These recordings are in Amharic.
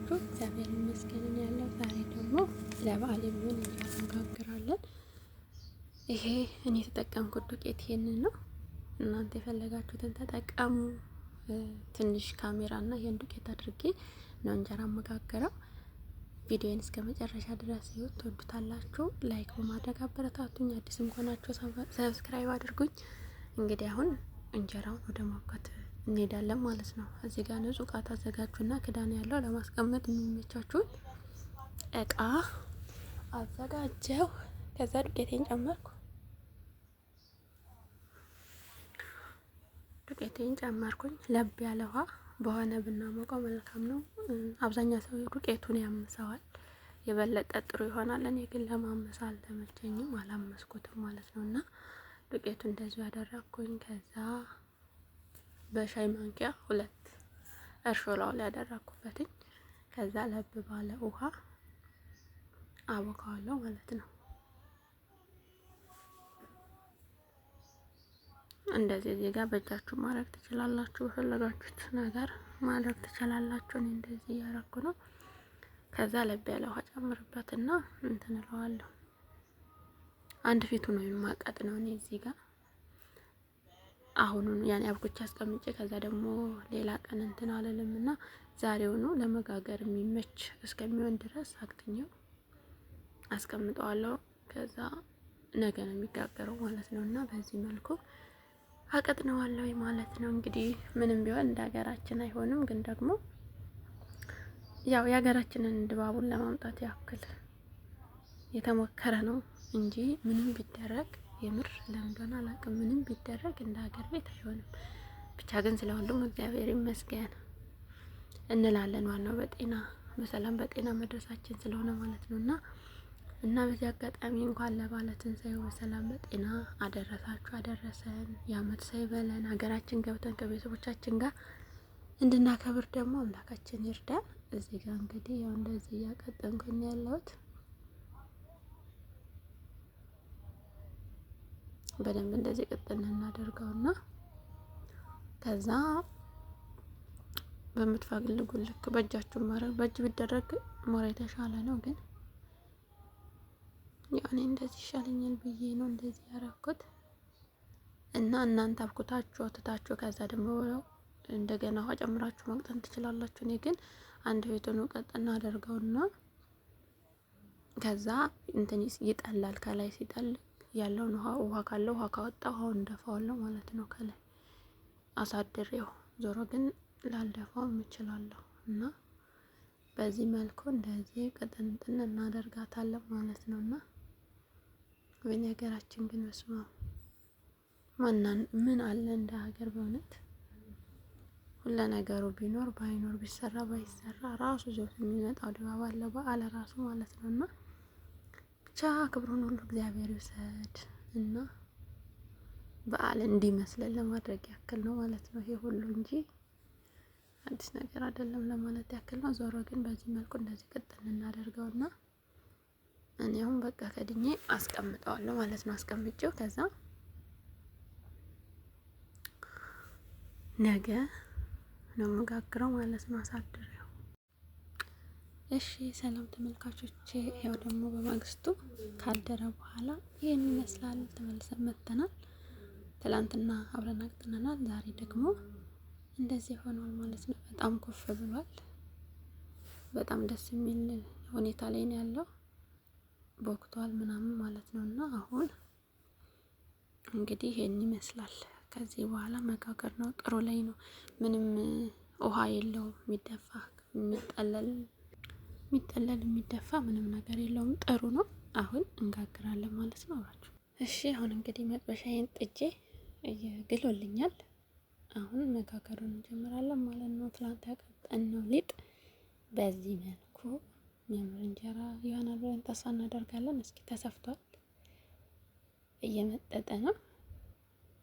ናችሁ? እግዚአብሔር ይመስገን ያለው። ዛሬ ደግሞ ለበዓል የሚሆን እንጀራ እንጋግራለን። ይሄ እኔ የተጠቀምኩት ዱቄት ይሄንን ነው። እናንተ የፈለጋችሁትን ተጠቀሙ። ትንሽ ካሜራና ይሄን ዱቄት አድርጌ ነው እንጀራ መጋገረው። ቪዲዮን እስከ መጨረሻ ድረስ ይሁት ትወዱታላችሁ። ላይክ በማድረግ አበረታቱኝ። አዲስም ከሆናችሁ ሰብስክራይብ አድርጉኝ። እንግዲህ አሁን እንጀራውን ወደ ማብካት እንሄዳለን ማለት ነው። እዚህ ጋር ንጹህ እቃ ታዘጋጁና ክዳን ያለው ለማስቀመጥ የሚመቻችሁን እቃ አዘጋጀው። ከዛ ዱቄቴን ጨመርኩኝ። ለብ ያለ ውሃ በሆነ ብናሞቀው መልካም ነው። አብዛኛው ሰው ዱቄቱን ያምሰዋል፣ የበለጠ ጥሩ ይሆናል። እኔ ግን ለማመስ አልተመቸኝም፣ አላመስኩትም ማለት ነው። እና ዱቄቱ እንደዚህ ያደረኩኝ። ከዛ በሻይ ማንኪያ 2 እርሾ ላይ ያደረኩበትኝ። ከዛ ለብ ባለ ውሃ አቦካዋለሁ ማለት ነው። እንደዚህ እዚህ ጋር በእጃችሁ ማድረግ ትችላላችሁ፣ በፈለጋችሁት ነገር ማድረግ ትችላላችሁ። እኔ እንደዚህ እያደረኩ ነው። ከዛ ለብ ያለ ውሃ ጨምርበትና እንትን እለዋለሁ። አንድ ፊቱ ነው የማቀጥ ነው እኔ እዚህ ጋር አሁኑን ያኔ አብኩቻ አስቀምጬ ከዛ ደግሞ ሌላ ቀን እንትን አለልምና ዛሬውኑ ለመጋገር የሚመች እስከሚሆን ድረስ አክትኛው አስቀምጠዋለሁ። ከዛ ነገ ነው የሚጋገረው ማለት ነውና በዚህ መልኩ አቀጥነዋለሁ ማለት ነው። እንግዲህ ምንም ቢሆን እንደ ሀገራችን አይሆንም፣ ግን ደግሞ ያው የሀገራችንን ድባቡን ለማምጣት ያክል የተሞከረ ነው እንጂ ምንም ቢደረግ የምር ለምንድን አላውቅም፣ ምንም ቢደረግ እንደ ሀገር ቤት አይሆንም። ብቻ ግን ስለሁሉም እግዚአብሔር ይመስገን እንላለን። ዋናው በሰላም በጤና መድረሳችን ስለሆነ ማለት ነውና እና በዚህ አጋጣሚ እንኳን ለበዓለ ትንሣኤው በሰላም በጤና አደረሳችሁ አደረሰን። የዓመት ሰው ይበለን። ሀገራችን ገብተን ከቤተሰቦቻችን ጋር እንድናከብር ደግሞ አምላካችን ይርዳን። እዚህ ጋር እንግዲህ ያው እንደዚህ እያቀጠንኩኝ ያለሁት በደንብ እንደዚህ ቅጥን እናደርገውና ከዛ በምትፈልጉ ልክ በእጃችሁ ማድረግ፣ በእጅ ቢደረግ ሞራ የተሻለ ነው። ግን ያኔ እንደዚህ ይሻለኛል ብዬ ነው እንደዚህ ያደረኩት። እና እናንተ አብኩታችሁ አትታችሁ ከዛ ደግሞ እንደገና ውሃ ጨምራችሁ መቅጠን ትችላላችሁ። እኔ ግን አንድ ፊቱን ቀጥና አደርገውና ከዛ እንትን ይጠላል። ከላይ ሲጠል ያለውን ውሃ ካለው ውሃ ካወጣው ውሃውን እንደፋዋለሁ ማለት ነው። ከላይ አሳድሬው ዞሮ ግን ላልደፋው እችላለሁ። እና በዚህ መልኩ እንደዚህ ቅጥንጥን እናደርጋታለን ማለት ነውና በነገራችን ግን በስማ ምን አለ እንደ ሀገር በእውነት ሁሉ ነገሩ ቢኖር ባይኖር ቢሰራ ባይሰራ ራሱ ዘው የሚመጣው ድባብ አለ በዓል ራሱ ማለት ነውና ብቻ ክብሩን ሁሉ እግዚአብሔር ይውሰድ። እና በዓል እንዲመስለን ለማድረግ ያክል ነው ማለት ነው ይሄ ሁሉ እንጂ አዲስ ነገር አይደለም ለማለት ያክል ነው። ዞሮ ግን በዚህ መልኩ እንደዚህ ቅጥን እናደርገውና እኔ አሁን በቃ ከድኜ አስቀምጠዋለሁ ማለት ነው። አስቀምጬው ከዛ ነገ ነው መጋግረው ማለት ነው አሳድሬው። እሺ ሰላም ተመልካቾቼ፣ ያው ደግሞ በማግስቱ ካደረ በኋላ ይሄን ይመስላል። ተመልሰን መጥተናል። ትላንትና አብረን አቅጥነናል። ዛሬ ደግሞ እንደዚህ ሆኗል ማለት ነው። በጣም ኮፍ ብሏል። በጣም ደስ የሚል ሁኔታ ላይ ነው ያለው። ቦክቷል ምናምን ማለት ነውና አሁን እንግዲህ ይሄን ይመስላል። ከዚህ በኋላ መጋገር ነው። ጥሩ ላይ ነው። ምንም ውሃ የለውም። የሚደፋ ምንም ነገር የለውም። ጥሩ ነው። አሁን እንጋግራለን ማለት ነው። አብራችሁ እሺ። አሁን እንግዲህ መጥበሻዬን ጥጄ ግሎልኛል። አሁን መጋገሩን እንጀምራለን ማለት ነው። ትላንት ያቀጠነው ሊጥ በዚህ መልኩ የሚያምር እንጀራ ይሆናል ብለን ተስፋ እናደርጋለን። እስኪ ተሰፍቷል፣ እየመጠጠ ነው።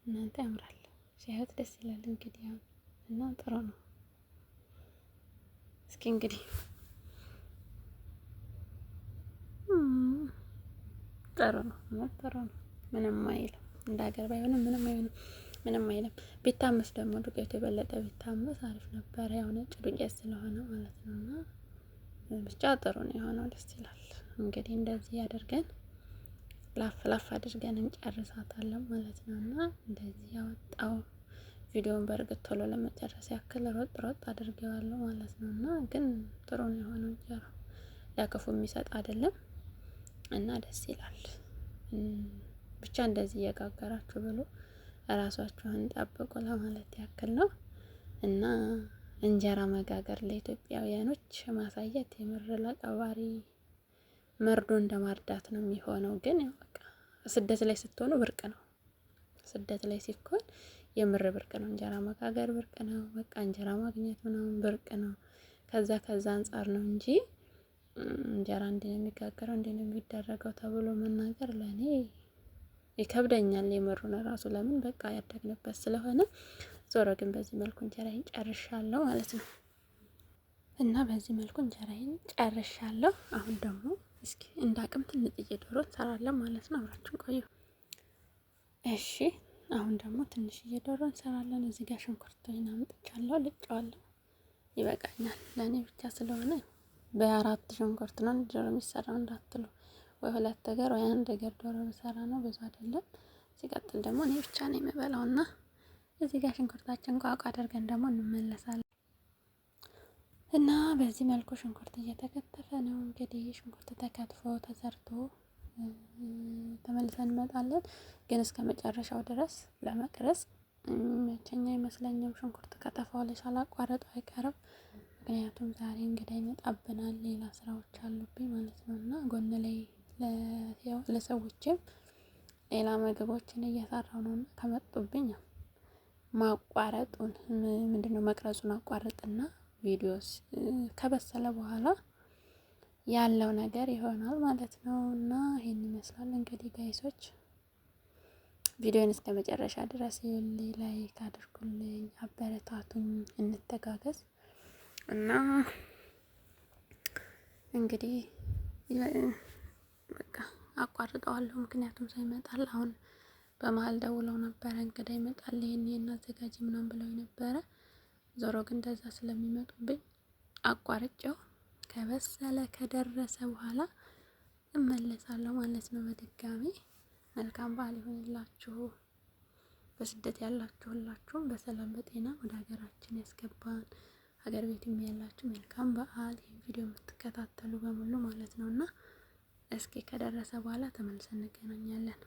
እናንተ ያምራል፣ ሲያዩት ደስ ይላል። እንግዲህ አሁን እና ጥሩ ነው። እስኪ እንግዲህ ጥሩ ነው። ምንም አይልም። እንደ ሀገር ባይሆንም ምንም አይልም። ቢታመስ ደግሞ ዱቄቱ የበለጠ ቢታመስ አሪፍ ነበር። ያው ነጭ ዱቄት ስለሆነ ማለት ነውና ብቻ ጥሩ ነው የሆነው፣ ደስ ይላል። እንግዲህ እንደዚህ አድርገን ላፍ ላፍ አድርገን እንጨርሳታለን ማለት ነው። እና እንደዚህ ያወጣው ቪዲዮውን በእርግጥ ቶሎ ለመጨረስ ያክል ሮጥ ሮጥ አድርጌዋለሁ ማለት ነው። እና ግን ጥሩ ነው የሆነው እንጀራው፣ ለክፉ የሚሰጥ አይደለም እና ደስ ይላል። ብቻ እንደዚህ እየጋገራችሁ ብሎ እራሳችሁን ጠብቁ ለማለት ያክል ነው። እና እንጀራ መጋገር ለኢትዮጵያውያኖች ማሳየት የምር ለቀባሪ መርዶ እንደማርዳት ነው የሚሆነው። ግን ያው በቃ ስደት ላይ ስትሆኑ ብርቅ ነው። ስደት ላይ ሲኮን የምር ብርቅ ነው። እንጀራ መጋገር ብርቅ ነው። በቃ እንጀራ ማግኘት ምናምን ብርቅ ነው። ከዛ አንጻር ነው እንጂ እንጀራ እንዴ ነው የሚጋገረው እንዴ ነው የሚደረገው ተብሎ መናገር ለኔ ይከብደኛል። የምሩን ራሱ ለምን በቃ ያደግንበት ስለሆነ። ዞሮ ግን በዚህ መልኩ እንጀራዬን ጨርሻለሁ ማለት ነው። እና በዚህ መልኩ እንጀራዬን ጨርሻለሁ። አሁን ደግሞ እስኪ እንዳቅም ትንጥዬ ዶሮ እንሰራለን ማለት ነው። አብራችን ቆዩ። እሺ አሁን ደግሞ ትንሽዬ ዶሮ እንሰራለን። እዚህ ጋር ሽንኩርቴን አምጥቻለሁ፣ ልጬዋለሁ። ይበቃኛል ለእኔ ብቻ ስለሆነ። በ4 ሽንኩርት ነው ዶሮ የሚሰራው እንዳትሉ፣ ወይ 2 እግር ወይ 1 እግር ዶሮ ብሰራ ነው፣ ብዙ አይደለም። ሲቀጥል ደግሞ እኔ ብቻ ነው የምበላውና እዚህ ጋር ሽንኩርታችን ቋቋ አድርገን ደግሞ እንመለሳለን። እና በዚህ መልኩ ሽንኩርት እየተከተፈ ነው። እንግዲህ ሽንኩርት ተከትፎ ተሰርቶ ተመልሰን እንመጣለን። ግን እስከ መጨረሻው ድረስ ለመቅረጽ መቸኛ አይመስለኝም። ሽንኩርት ከተፋው ላይ ሳላቋረጠው አይቀርም። ምክንያቱም ዛሬ እንግዲህ ይመጣብናል፣ ሌላ ስራዎች አሉብኝ ማለት ነው። እና ጎን ላይ ለሰዎችም ሌላ ምግቦችን እየሰራው ነው። ከመጡብኝ ማቋረጡን ምንድነው መቅረጹን አቋርጥና ቪዲዮስ ከበሰለ በኋላ ያለው ነገር ይሆናል ማለት ነው። እና ይሄን ይመስላል እንግዲህ ጋይሶች፣ ቪዲዮን እስከ መጨረሻ ድረስ ይኸውልኝ፣ ላይክ አድርጉልኝ፣ አበረታቱኝ፣ እንተጋገዝ። እና እንግዲህ በቃ አቋርጠዋለሁ፣ ምክንያቱም ሰው ይመጣል። አሁን በመሀል ደውለው ነበረ እንግዳ ይመጣል ይሄን አዘጋጅ ምናምን ብለው ነበረ። ዞሮ ግን እንደዛ ስለሚመጡብኝ አቋርጬው ከበሰለ ከደረሰ በኋላ እመለሳለሁ ማለት ነው። በድጋሚ መልካም በዓል ይሆንላችሁ። በስደት ያላችሁ ሁላችሁም በሰላም በጤና ወደ ሀገራችን ያስገባን። ሀገር ቤትም ያላችሁ መልካም በዓል፣ ይሄን ቪዲዮ የምትከታተሉ በሙሉ ማለት ነው። እና እስኪ ከደረሰ በኋላ ተመልሰን እንገናኛለን።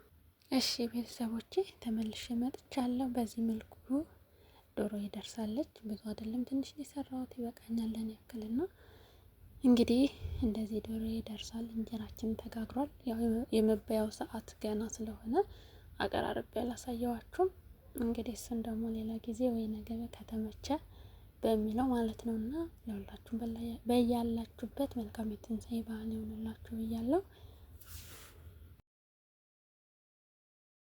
እሺ ቤተሰቦቼ ተመልሼ መጥቻለሁ። በዚህ መልኩ ዶሮ ይደርሳለች። ብዙ አይደለም ትንሽ ነው የሰራሁት፣ ይበቃኛል ለኔ ያክልና እንግዲህ እንደዚህ ዶሮ ይደርሳል። እንጀራችን ተጋግሯል። ያው የመበያው ሰዓት ገና ስለሆነ አቀራረብ ያላሳየዋችሁም። እንግዲህ እሱን ደግሞ ሌላ ጊዜ ወይ ነገ ከተመቸ በሚለው ማለት ነውና ለሁላችሁም በያላችሁበት መልካም የትንሳኤ በዓል ይሆንላችሁ ብያለሁ።